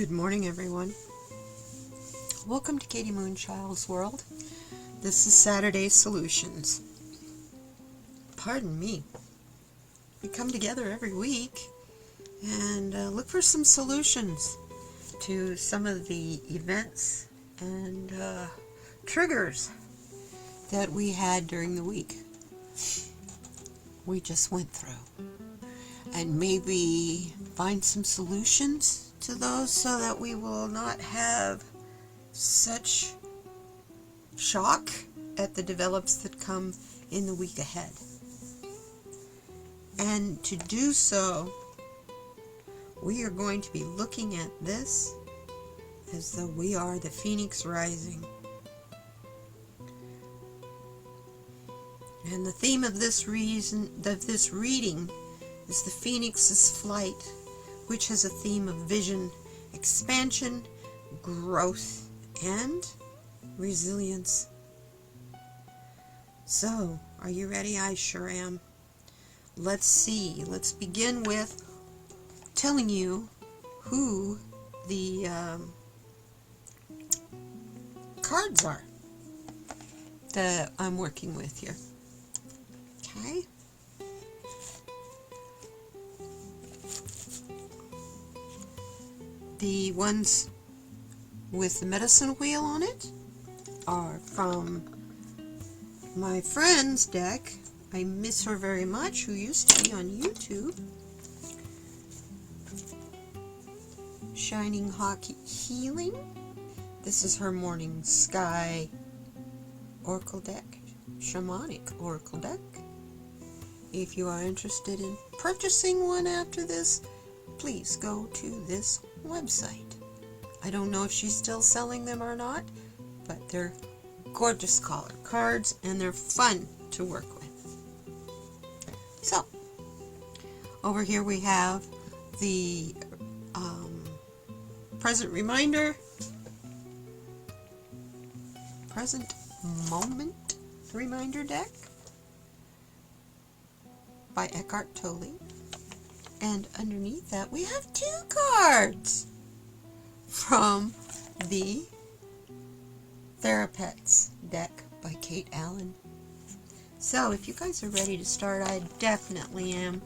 Good morning, everyone. Welcome to Katie Moonchild's World. This is Saturday Solutions. Pardon me. We come together every week and look for some solutions to some of the events and triggers that we had during the week we just went through. And maybe find some solutions to those so that we will not have such shock at the develops that come in the week ahead. And to do so, we are going to be looking at this as though we are the phoenix rising. And the theme of this reading is the phoenix's flight, which has a theme of vision, expansion, growth, and resilience. So, are you ready? I sure am. Let's see. Let's begin with telling you who the cards are that I'm working with here. Okay? The ones with the medicine wheel on it are from my friend's deck. I miss her very much, who used to be on YouTube. Shining Hawk Healing. This is her Morning Sky Oracle deck, Shamanic Oracle deck. If you are interested in purchasing one after this, please go to this website. I don't know if she's still selling them or not, but they're gorgeous color cards and they're fun to work with. So, over here we have the present moment reminder deck by Eckhart Tolle. And underneath that, we have two cards from the Therapets deck by Kate Allen. So, if you guys are ready to start, I definitely am.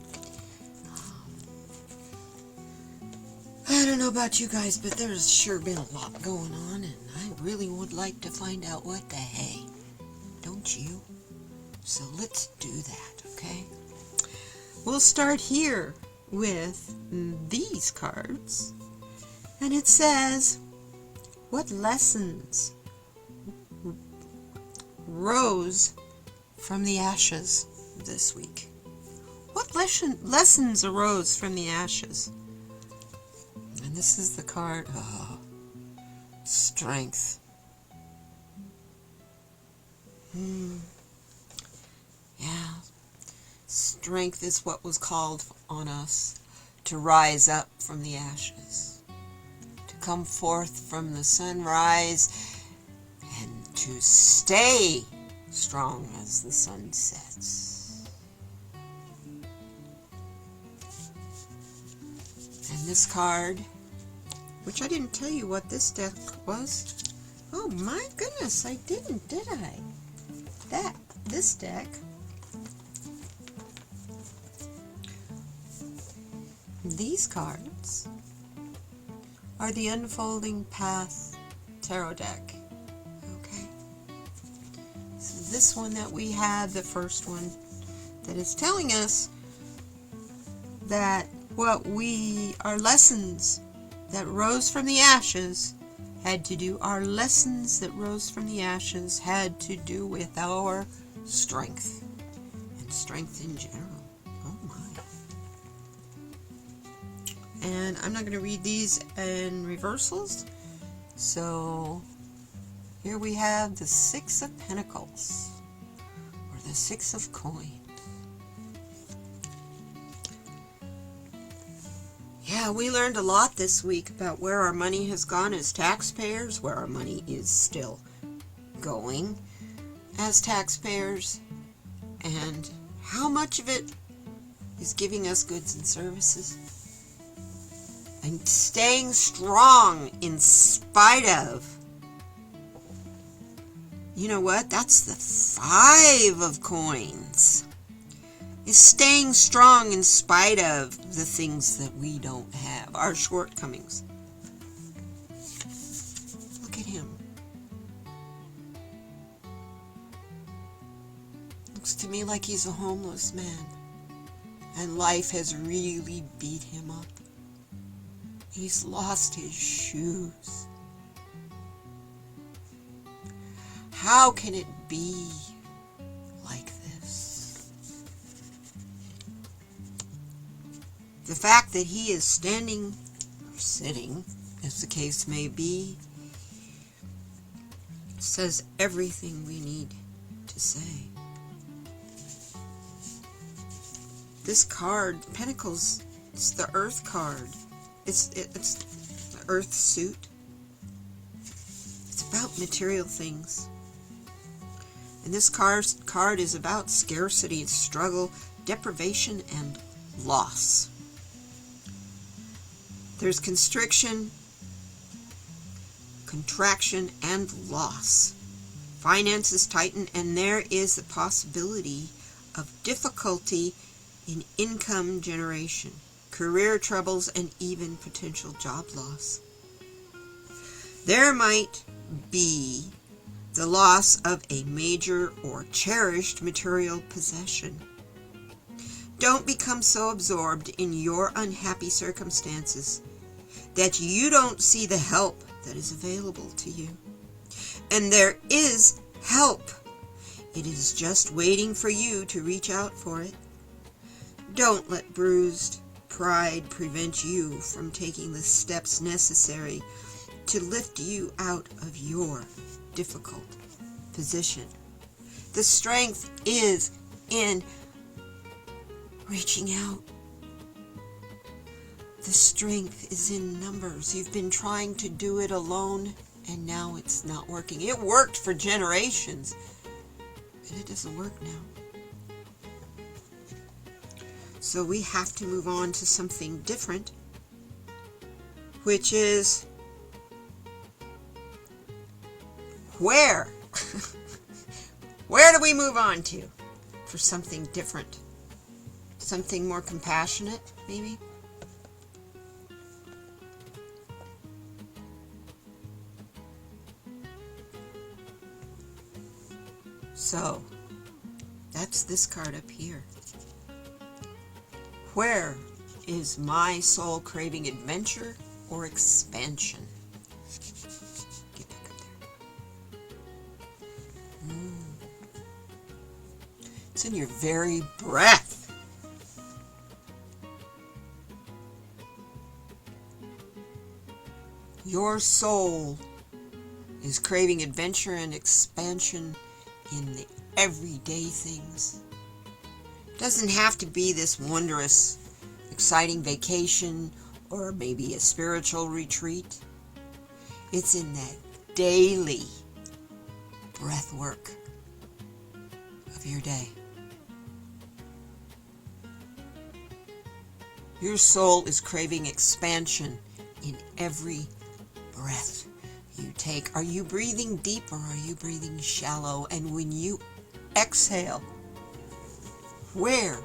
I don't know about you guys, but there's sure been a lot going on, and I really would like to find out what the hey. Don't you? So, let's do that, okay? We'll start here with these cards, and it says, what lessons rose from the ashes this week? What lessons arose from the ashes? And this is the card, strength. Yeah. Strength is what was called on us to rise up from the ashes, to come forth from the sunrise, and to stay strong as the sun sets. And this card, which I didn't tell you what this deck was. Oh my goodness, I didn't, did I? This deck, these cards are the Unfolding Path Tarot deck. Okay. So this one that we had, the first one, that is telling us that our lessons that rose from the ashes had to do, our lessons that rose from the ashes had to do with our strength and strength in general. Oh my. And I'm not going to read these in reversals. So here we have the Six of Pentacles, or the Six of Coins. Yeah, we learned a lot this week about where our money has gone as taxpayers, where our money is still going as taxpayers, and how much of it is giving us goods and services, and staying strong in spite of. You know what? That's the 5 of coins. Is staying strong in spite of the things that we don't have, our shortcomings. Look at him. Looks to me like he's a homeless man, and life has really beat him up. He's lost his shoes. How can it be like this? The fact that he is standing or sitting, as the case may be, says everything we need to say. This card, Pentacles, it's the Earth card. It's the Earth suit. It's about material things. And this card is about scarcity, struggle, deprivation, and loss. There's constriction, contraction, and loss. Finances tighten, and there is the possibility of difficulty in income generation, career troubles, and even potential job loss. There might be the loss of a major or cherished material possession. Don't become so absorbed in your unhappy circumstances that you don't see the help that is available to you. And there is help. It is just waiting for you to reach out for it. Don't let bruised pride prevent you from taking the steps necessary to lift you out of your difficult position. The strength is in reaching out. The strength is in numbers. You've been trying to do it alone, and now it's not working. It worked for generations, but it doesn't work now. So we have to move on to something different, which is where? Where do we move on to for something different? Something more compassionate, maybe? So, that's this card up here. Where is my soul craving adventure or expansion? Get back up there. It's in your very breath. Your soul is craving adventure and expansion in the everyday things. It doesn't have to be this wondrous, exciting vacation or maybe a spiritual retreat. It's in that daily breath work of your day. Your soul is craving expansion in every breath you take. Are you breathing deep or are you breathing shallow? And when you exhale, where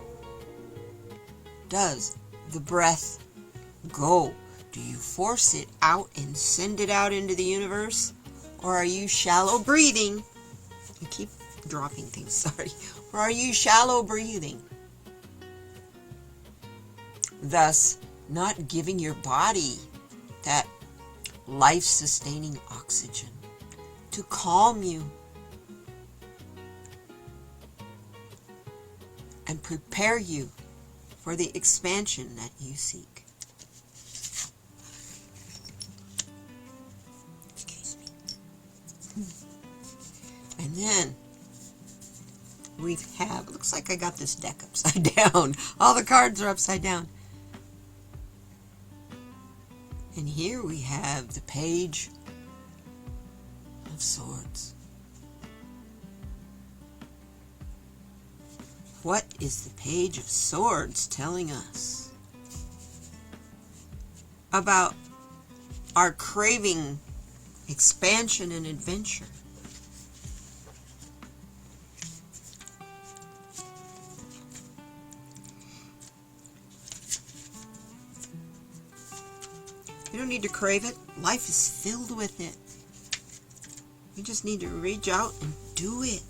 does the breath go? Do you force it out and send it out into the universe? Or are you shallow breathing? I keep dropping things, sorry. Or are you shallow breathing? Thus, not giving your body that life-sustaining oxygen to calm you and prepare you for the expansion that you seek. Excuse me. And then we have, it looks like I got this deck upside down. All the cards are upside down. And here we have the Page of Swords. What is the Page of Swords telling us? about our craving expansion and adventure. You don't need to crave it. Life is filled with it. You just need to reach out and do it.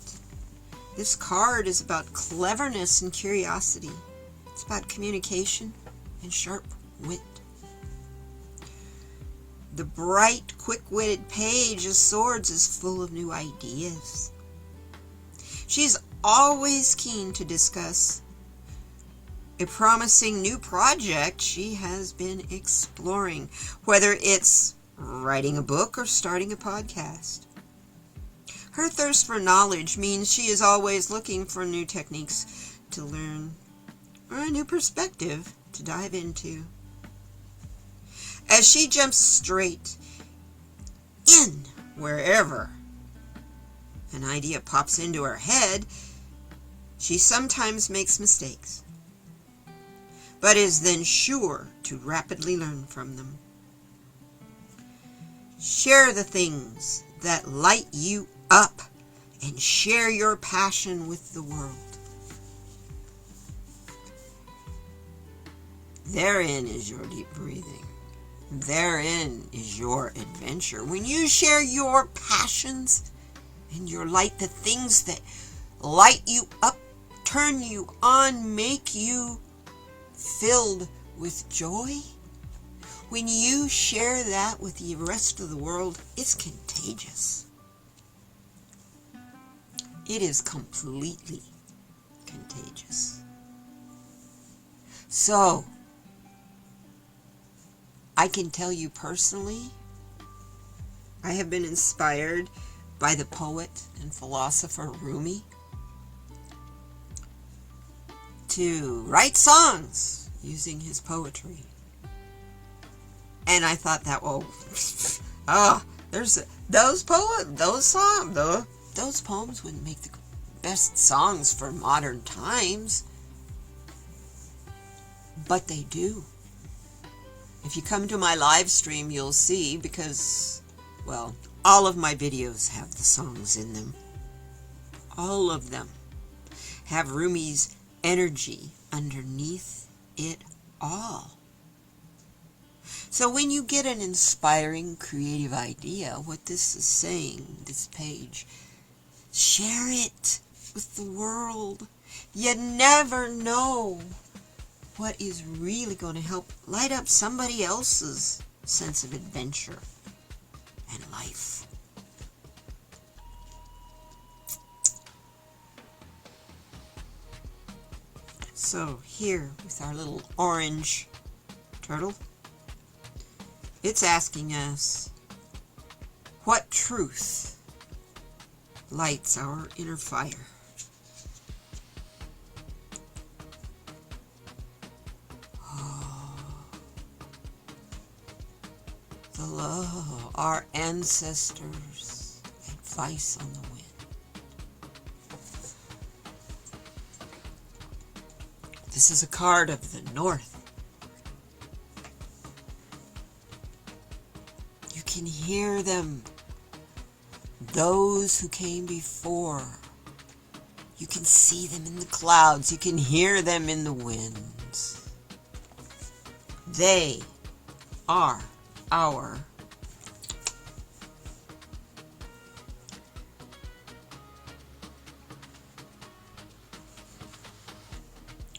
This card is about cleverness and curiosity. It's about communication and sharp wit. The bright, quick-witted page of swords is full of new ideas. She's always keen to discuss a promising new project she has been exploring, whether it's writing a book or starting a podcast. Her thirst for knowledge means she is always looking for new techniques to learn or a new perspective to dive into. As she jumps straight in wherever an idea pops into her head, she sometimes makes mistakes, but is then sure to rapidly learn from them. Share the things that light you up and share your passion with the world. Therein is your deep breathing. Therein is your adventure. When you share your passions and your light, the things that light you up, turn you on, make you filled with joy, when you share that with the rest of the world, it's contagious. It is completely contagious. So, I can tell you personally, I have been inspired by the poet and philosopher Rumi to write songs using his poetry. And I thought that, there's those poems wouldn't make the best songs for modern times, but they do. If you come to my live stream, you'll see, because, well, all of my videos have the songs in them. All of them have Rumi's energy underneath it all. So when you get an inspiring, creative idea, what this is saying, this page, share it with the world. You never know what is really going to help light up somebody else's sense of adventure and life. So here with our little orange turtle, it's asking us, what truth lights our inner fire? The love of our ancestors' advice on the wind. This is a card of the North. You can hear them, those who came before. You can see them in the clouds. You can hear them in the winds. They are our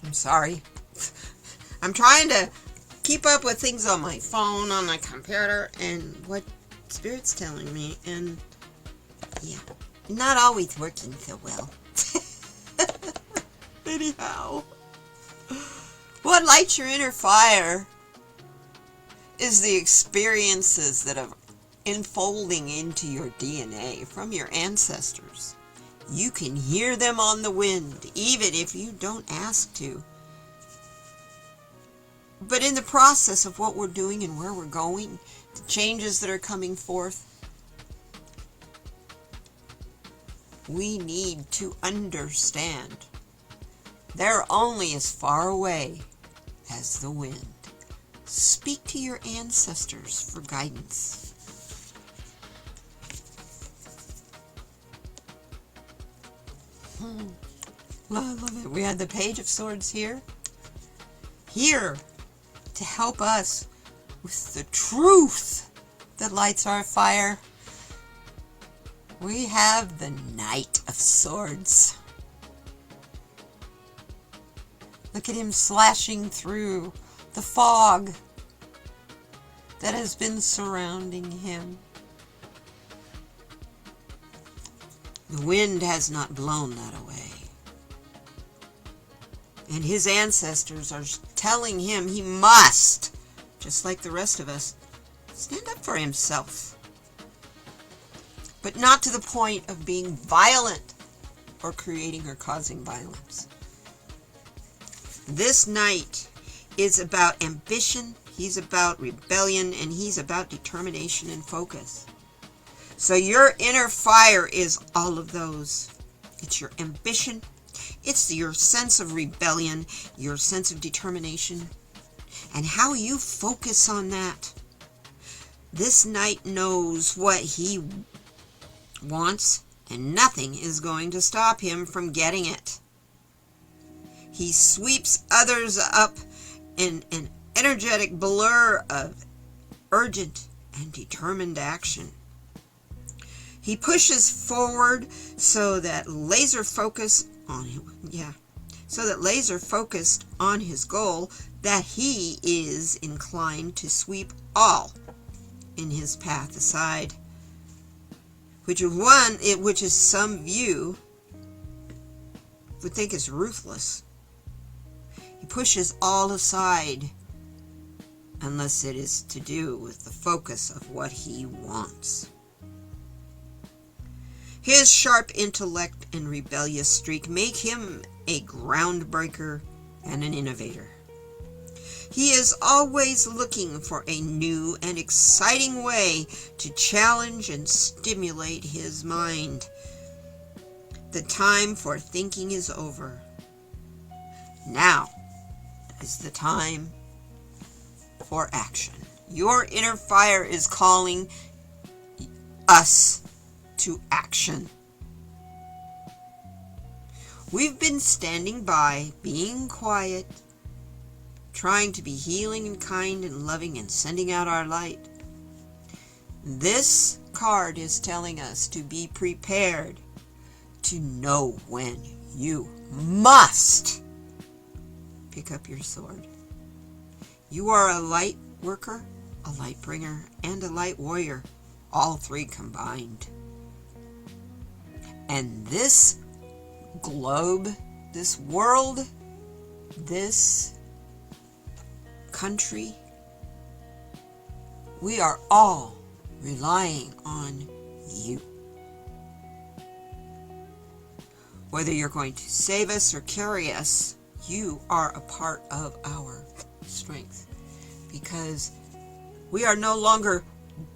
I'm sorry. I'm trying to keep up with things on my phone, on my computer, and what Spirit's telling me, and yeah, not always working so well. Anyhow, what lights your inner fire is the experiences that are unfolding into your DNA from your ancestors. You can hear them on the wind, even if you don't ask to. But in the process of what we're doing and where we're going, the changes that are coming forth, we need to understand they're only as far away as the wind. Speak to your ancestors for guidance. I love it. We had the Page of Swords here. Here to help us with the truth that lights our fire. We have the Knight of Swords. Look at him slashing through the fog that has been surrounding him. The wind has not blown that away. And his ancestors are telling him he must, just like the rest of us, stand up for himself. But not to the point of being violent or creating or causing violence. This knight is about ambition, he's about rebellion, and he's about determination and focus. So your inner fire is all of those. It's your ambition, it's your sense of rebellion, your sense of determination, and how you focus on that. This knight knows what he wants, and nothing is going to stop him from getting it. He sweeps others up in an energetic blur of urgent and determined action. He pushes forward so that laser focused on his goal, that he is inclined to sweep all in his path aside, which is some view would think is ruthless. He pushes all aside unless it is to do with the focus of what he wants. His sharp intellect and rebellious streak make him a groundbreaker and an innovator. He is always looking for a new and exciting way to challenge and stimulate his mind. The time for thinking is over. Now is the time for action. Your inner fire is calling us to action. We've been standing by, being quiet, trying to be healing and kind and loving and sending out our light. This card is telling us to be prepared, to know when you must pick up your sword. You are a light worker, a light bringer, and a light warrior, all three combined. And this globe, this world, this country, we are all relying on you. Whether you're going to save us or carry us, you are a part of our strength, because we are no longer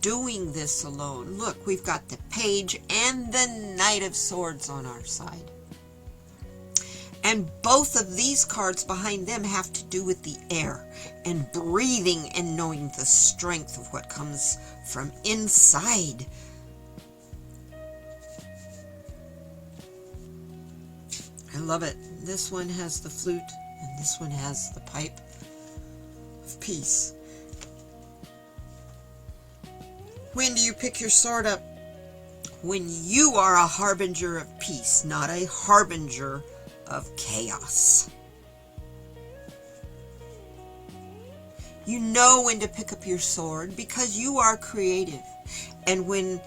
doing this alone. Look, we've got the Page and the Knight of Swords on our side. And both of these cards behind them have to do with the air and breathing and knowing the strength of what comes from inside. I love it. This one has the flute and this one has the pipe of peace. When do you pick your sword up? When you are a harbinger of peace, not a harbinger of chaos. You know when to pick up your sword because you are creative. And when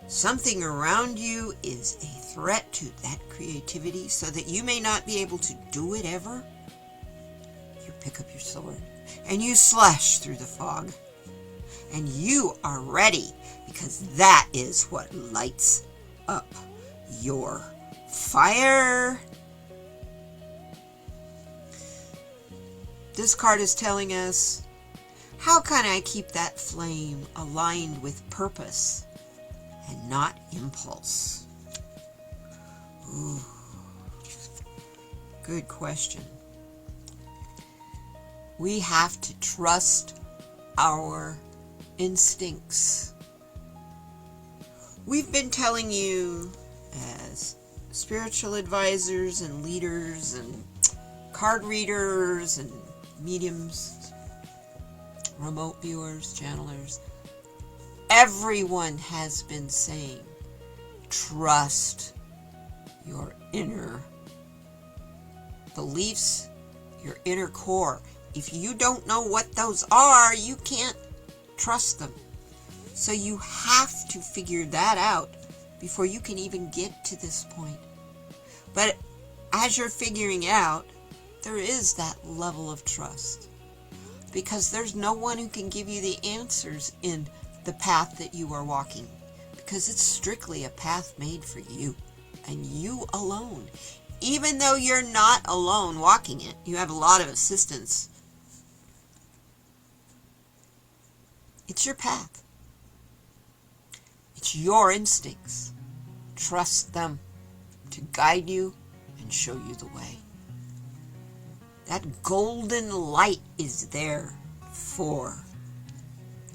something around you is a threat to that creativity so that you may not be able to do it ever, you pick up your sword and you slash through the fog. And you are ready, because that is what lights up your fire. This card is telling us, how can I keep that flame aligned with purpose and not impulse? Ooh, good question. We have to trust our instincts. We've been telling you as spiritual advisors and leaders and card readers and mediums, remote viewers, channelers, everyone has been saying, trust your inner beliefs, your inner core. If you don't know what those are, you can't trust them. So you have to figure that out before you can even get to this point. But as you're figuring it out, there is that level of trust. Because there's no one who can give you the answers in the path that you are walking. Because it's strictly a path made for you. And you alone. Even though you're not alone walking it, you have a lot of assistance. It's your path. It's your instincts. Trust them to guide you and show you the way. That golden light is there for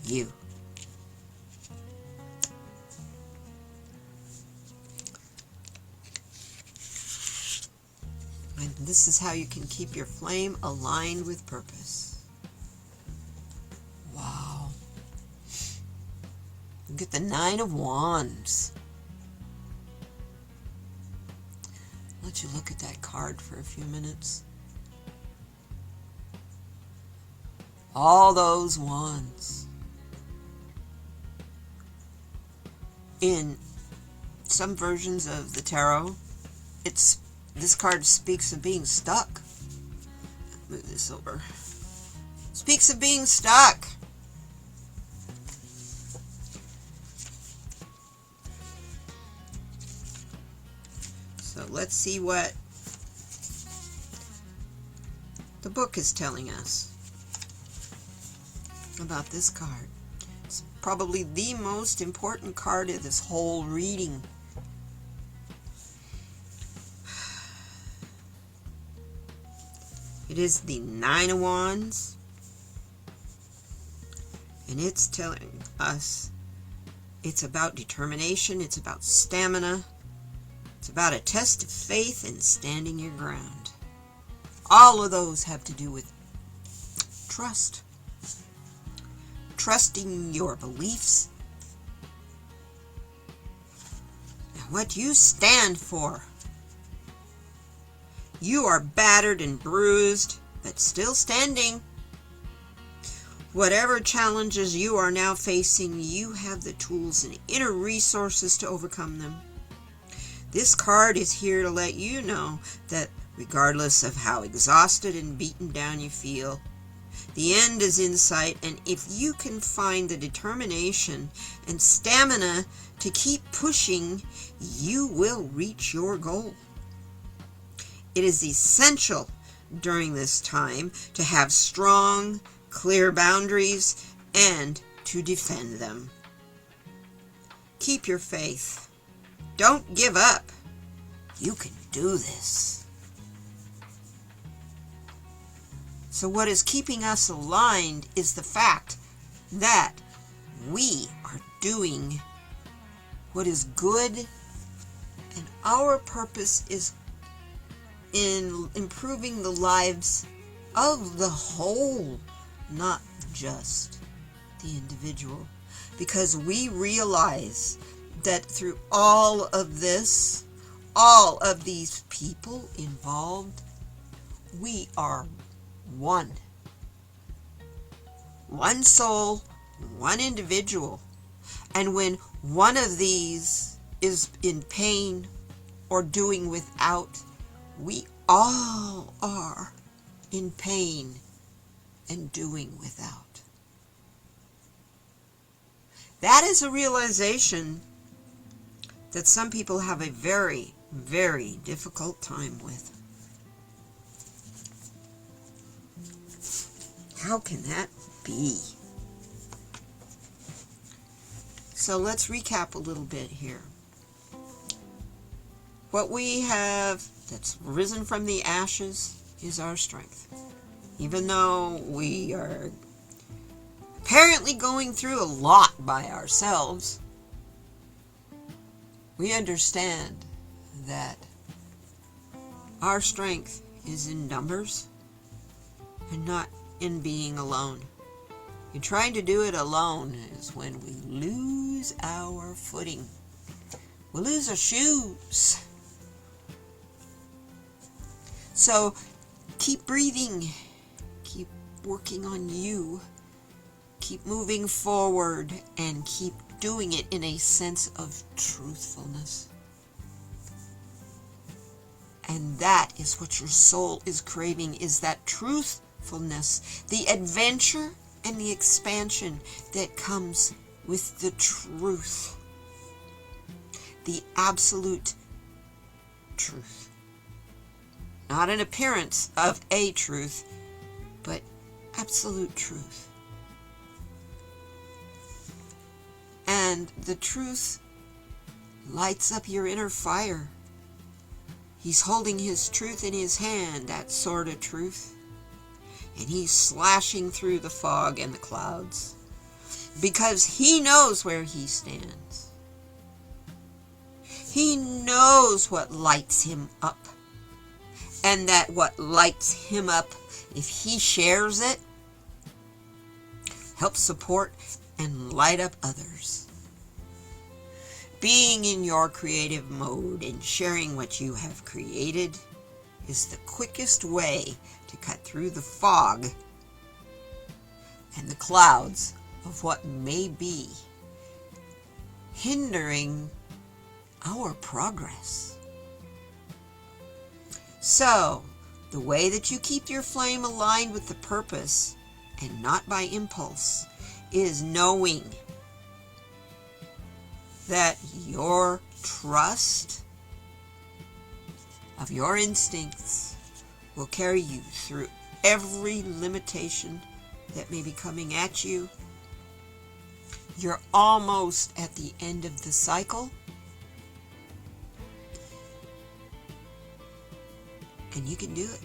you. And this is how you can keep your flame aligned with purpose. Wow. Look at the 9 of Wands. I'll let you look at that card for a few minutes. All those wands. In some versions of the tarot, this card speaks of being stuck. Move this over. Speaks of being stuck. So let's see what the book is telling us about this card. It's probably the most important card of this whole reading. It is the 9 of Wands, and it's telling us it's about determination, it's about stamina, it's about a test of faith and standing your ground. All of those have to do with trust. Trusting your beliefs and what you stand for. You are battered and bruised, but still standing. Whatever challenges you are now facing, you have the tools and inner resources to overcome them. This card is here to let you know that regardless of how exhausted and beaten down you feel, the end is in sight, and if you can find the determination and stamina to keep pushing, you will reach your goal. It is essential during this time to have strong, clear boundaries and to defend them. Keep your faith. Don't give up. You can do this. So what is keeping us aligned is the fact that we are doing what is good, and our purpose is in improving the lives of the whole, not just the individual. Because we realize that through all of this, all of these people involved, we are one. One soul, one individual. And when one of these is in pain or doing without, we all are in pain and doing without. That is a realization that some people have a very, very difficult time with. How can that be? So let's recap a little bit here. What we have that's risen from the ashes is our strength. Even though we are apparently going through a lot by ourselves, we understand that our strength is in numbers and not in being alone. And trying to do it alone is when we lose our footing. We lose our shoes. So keep breathing. Keep working on you. Keep moving forward and keep doing it in a sense of truthfulness. And that is what your soul is craving, is that truthfulness, the adventure and the expansion that comes with the truth, the absolute truth. Not an appearance of a truth, but absolute truth. And the truth lights up your inner fire. He's holding his truth in his hand, that sword of truth. And he's slashing through the fog and the clouds. Because he knows where he stands. He knows what lights him up. And that what lights him up, if he shares it, helps support and light up others. Being in your creative mode and sharing what you have created is the quickest way to cut through the fog and the clouds of what may be hindering our progress. So, the way that you keep your flame aligned with the purpose and not by impulse is knowing that your trust of your instincts will carry you through every limitation that may be coming at you. You're almost at the end of the cycle. And you can do it.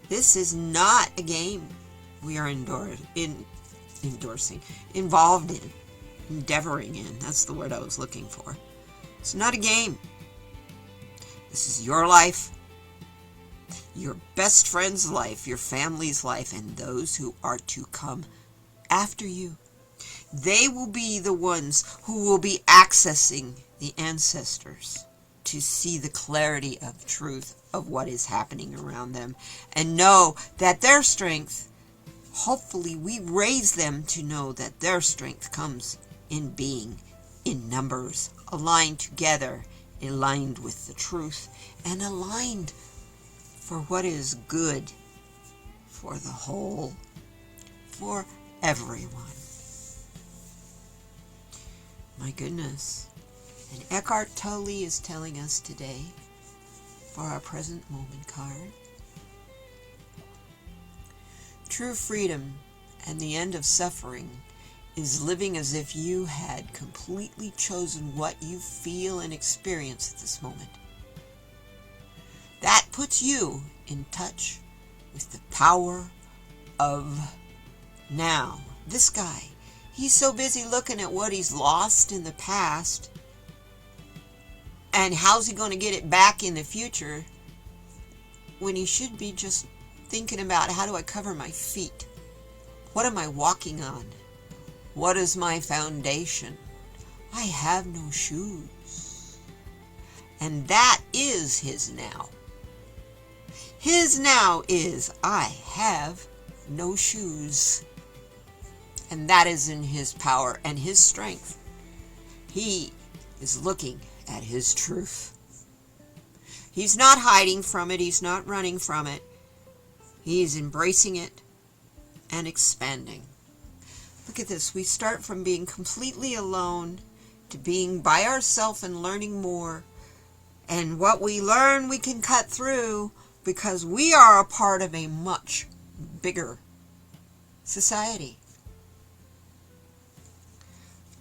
This is not a game we are involved in, endeavoring in. That's the word I was looking for. It's not a game. This is your life, your best friend's life, your family's life, and those who are to come after you. They will be the ones who will be accessing the ancestors to see the clarity of truth of what is happening around them and know that their strength, hopefully we raise them to know that their strength comes in being in numbers, aligned together, aligned with the truth, and aligned for what is good for the whole, for everyone. My goodness. And Eckhart Tolle is telling us today, for our present moment card, true freedom and the end of suffering is living as if you had completely chosen what you feel and experience at this moment. That puts you in touch with the power of now. This guy, he's so busy looking at what he's lost in the past and how's he going to get it back in the future when he should be just thinking about, how do I cover my feet? What am I walking on? What is my foundation? I have no shoes. And that is his now. His now is, I have no shoes. And that is in his power and his strength. He is looking at his truth. He's not hiding from it. He's not running from it. He's embracing it and expanding. Look at this. We start from being completely alone to being by ourselves and learning more. And what we learn, we can cut through because we are a part of a much bigger society.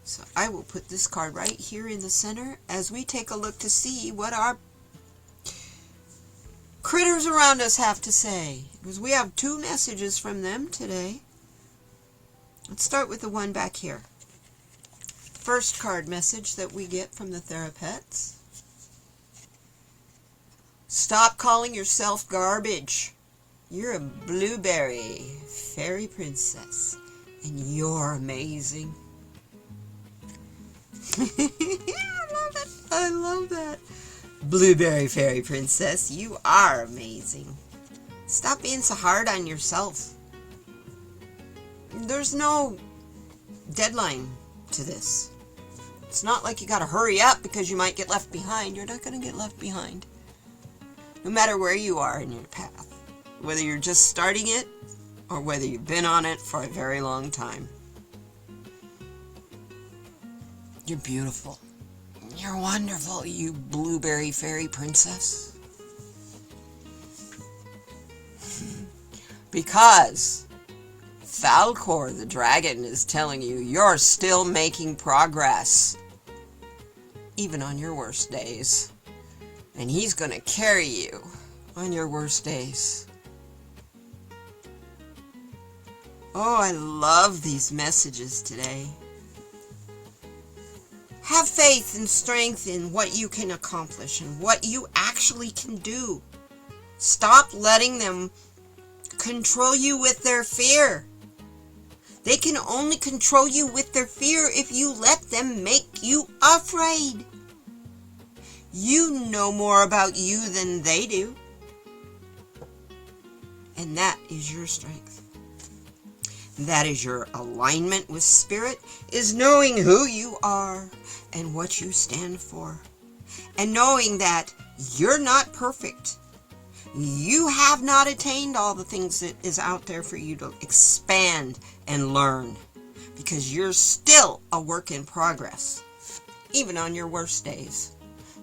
So I will put this card right here in the center as we take a look to see what our critters around us have to say. Because we have two messages from them today. Let's start with the one back here. First card message that we get from the Therapettes. Stop calling yourself garbage. You're a blueberry fairy princess, and you're amazing. I love it. I love that. Blueberry fairy princess, you are amazing. Stop being so hard on yourself. There's no deadline to this. It's not like you gotta hurry up because you might get left behind. You're not gonna get left behind. No matter where you are in your path. Whether you're just starting it or whether you've been on it for a very long time. You're beautiful. You're wonderful, you blueberry fairy princess. Because Falcor the dragon is telling you you're still making progress. Even on your worst days. And he's going to carry you on your worst days. Oh, I love these messages today. Have faith and strength in what you can accomplish and what you actually can do. Stop letting them control you with their fear. They can only control you with their fear if you let them make you afraid. You know more about you than they do. And that is your strength. That is your alignment with spirit, is knowing who you are and what you stand for. And knowing that you're not perfect. You have not attained all the things that is out there for you to expand and learn. Because you're still a work in progress. Even on your worst days.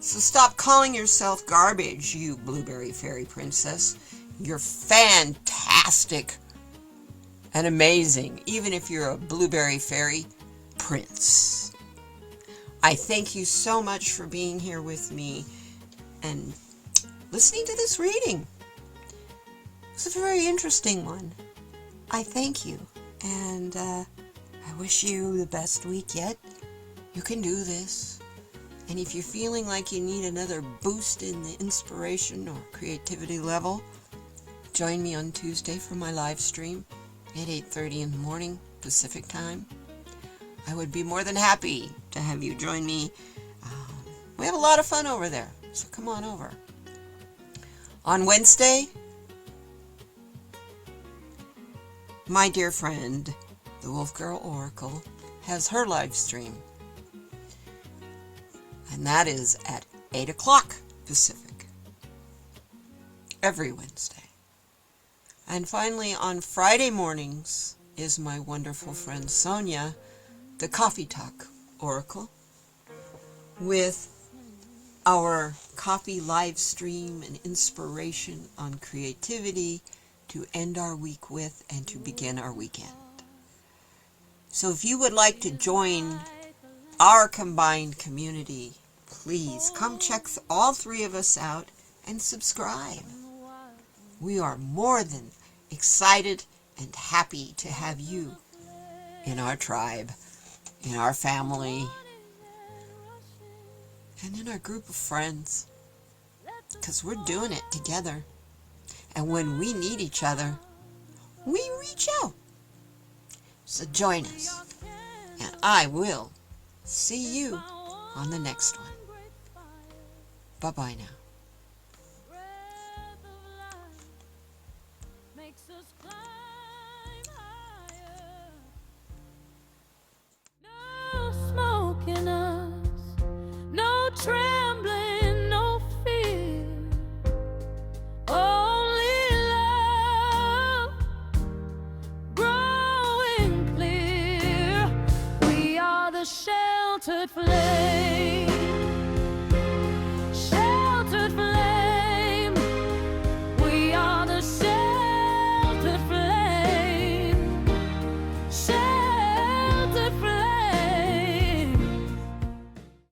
So stop calling yourself garbage, you blueberry fairy princess. You're fantastic and amazing, even if you're a blueberry fairy prince. I thank you so much for being here with me and listening to this reading. It's a very interesting one. I thank you, and I wish you the best week yet. You can do this. And if you're feeling like you need another boost in the inspiration or creativity level, join me on Tuesday for my live stream at 8:30 in the morning Pacific time. I would be more than happy to have you join me. We have a lot of fun over there, so come on over. On Wednesday, my dear friend, the Wolf Girl Oracle, has her live stream. And that is at 8 o'clock Pacific. Every Wednesday. And finally, on Friday mornings is my wonderful friend Sonia, the Coffee Talk Oracle, with our coffee live stream and inspiration on creativity to end our week with and to begin our weekend. So if you would like to join our combined community, please come check all three of us out and subscribe. We are more than excited and happy to have you in our tribe, in our family, and in our group of friends. Because we're doing it together. And when we need each other, we reach out. So join us. And I will see you on the next one. Bye-bye now. No smoke in us, no trembling.